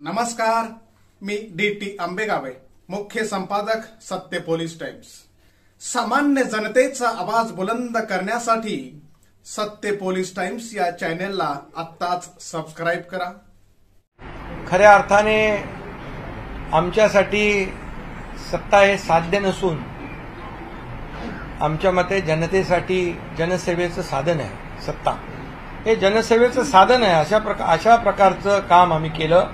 नमस्कार, मी डी.टी. आंबेगावे, मुख्य संपादक सत्य पोलीस टाइम्स। सामान्य जनतेचा आवाज बुलंद करण्यासाठी सत्य पोलीस टाइम्स या चॅनेलला आत्ताच सबस्क्राइब करा। खऱ्या अर्थाने आमच्यासाठी सत्ता हे साध्य नसून आमच्या मते जनतेसाठी जनसेवेचं साधन आहे। सत्ता हे जनसेवेचं साधन आहे। अशा प्रकारचं काम आम्ही केलं,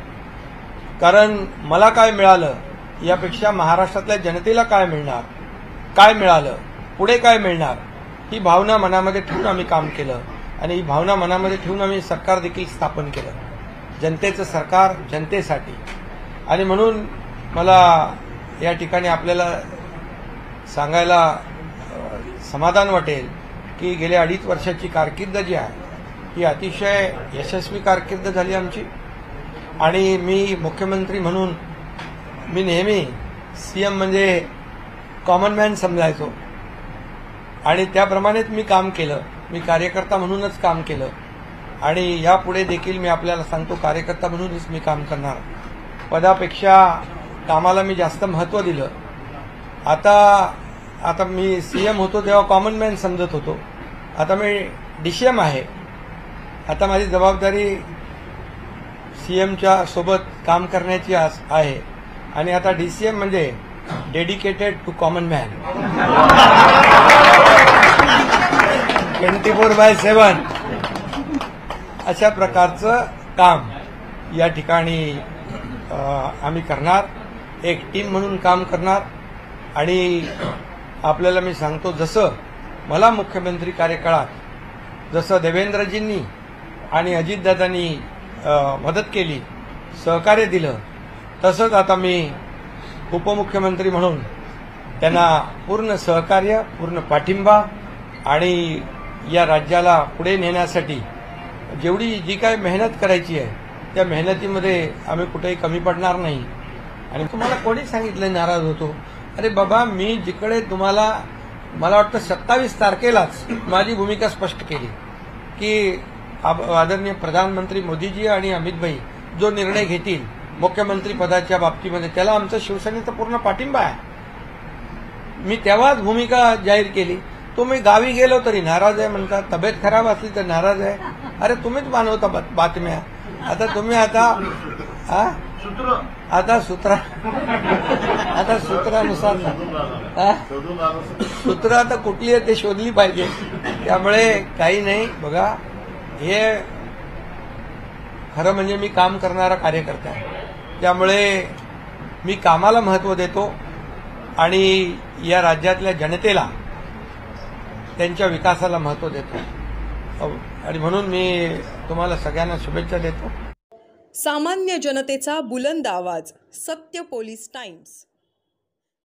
कारण मला काय मिळालं यापेक्षा महाराष्ट्रातल्या जनतेला काय मिळणार, काय मिळालं, पुढे काय मिळणार, ही भावना मनामध्ये ठेवून आम्ही काम केलं आणि ही भावना मनामध्ये ठेवून आम्ही सरकार देखील स्थापन केलं। जनतेचं सरकार जनतेसाठी। आणि म्हणून मला या ठिकाणी आपल्याला सांगायला समाधान वाटेल की गेल्या 2.5 वर्षाची कारकीर्द जी आहे ही अतिशय यशस्वी कारकीर्द झाली आमची। आणि मी मुख्यमंत्री म्हणून मी नेहमी सीएम म्हणजे कॉमन मॅन समजायचो आणि त्याप्रमाणेच मी काम केलं। मी कार्यकर्ता म्हणूनच काम केलं आणि यापुढे देखील मी आपल्याला सांगतो, कार्यकर्ता म्हणूनच मी काम करणार। पदापेक्षा कामाला मी जास्त महत्त्व दिलं। आता मी सीएम होतो तेव्हा कॉमन मॅन समजत होतो, आता मी डीसीएम आहे। आता माझी जबाबदारी सीएमच्या सोबत काम करण्याची आहे आणि आता डीसीएम म्हणजे डेडिकेटेड टू कॉमन मॅन, 24/7 अशा प्रकारचं काम या ठिकाणी आम्ही करणार। एक टीम म्हणून काम करणार आणि आपल्याला मी सांगतो, जसं मला मुख्यमंत्री कार्यकाळात जसं देवेंद्रजींनी आणि अजितदादांनी मदत केली, सहकार्य दिलं, तसंच आता मी उपमुख्यमंत्री म्हणून त्यांना पूर्ण सहकार्य, पूर्ण पाठिंबा आणि या राज्याला पुढे नेण्यासाठी जी काही मेहनत करायची आहे त्या मेहनतीमध्ये आम्ही कुठेही कमी पडणार नाही। आणि तुम्हाला कोणी सांगितलं नाराज होतो? अरे बाबा, मी जिकडे तुम्हाला मला वाटतं 27 तारखेलाच माझी भूमिका स्पष्ट केली की आदरणीय प्रधानमंत्री मोदीजी आणि अमित भाई जो निर्णय घेतील मुख्यमंत्री पदाच्या बाबतीमध्ये त्याला आमचा शिवसेनेचा पूर्ण पाठिंबा आहे। मी तेव्हाच भूमिका जाहीर केली। तुम्ही गावी गेलो तरी नाराज आहे म्हणता, तब्येत खराब असली तर नाराज आहे। अरे तुम्हीच बनवता बातम्या। आता तुम्ही सूत्रानुसार सूत्र आता कुठली आहे ते शोधली पाहिजे। त्यामुळे काही नाही, बघा, हे खरं म्हणजे मी काम करणारा कार्यकर्ता आहे। त्यामुळे मी कामाला महत्त्व देतो आणि या राज्यातल्या जनतेला त्यांच्या विकासाला महत्त्व देतो आणि म्हणून मी तुम्हाला सगळ्यांना शुभेच्छा देतो। सामान्य जनतेचा बुलंद आवाज, सत्य पोलीस टाइम्स।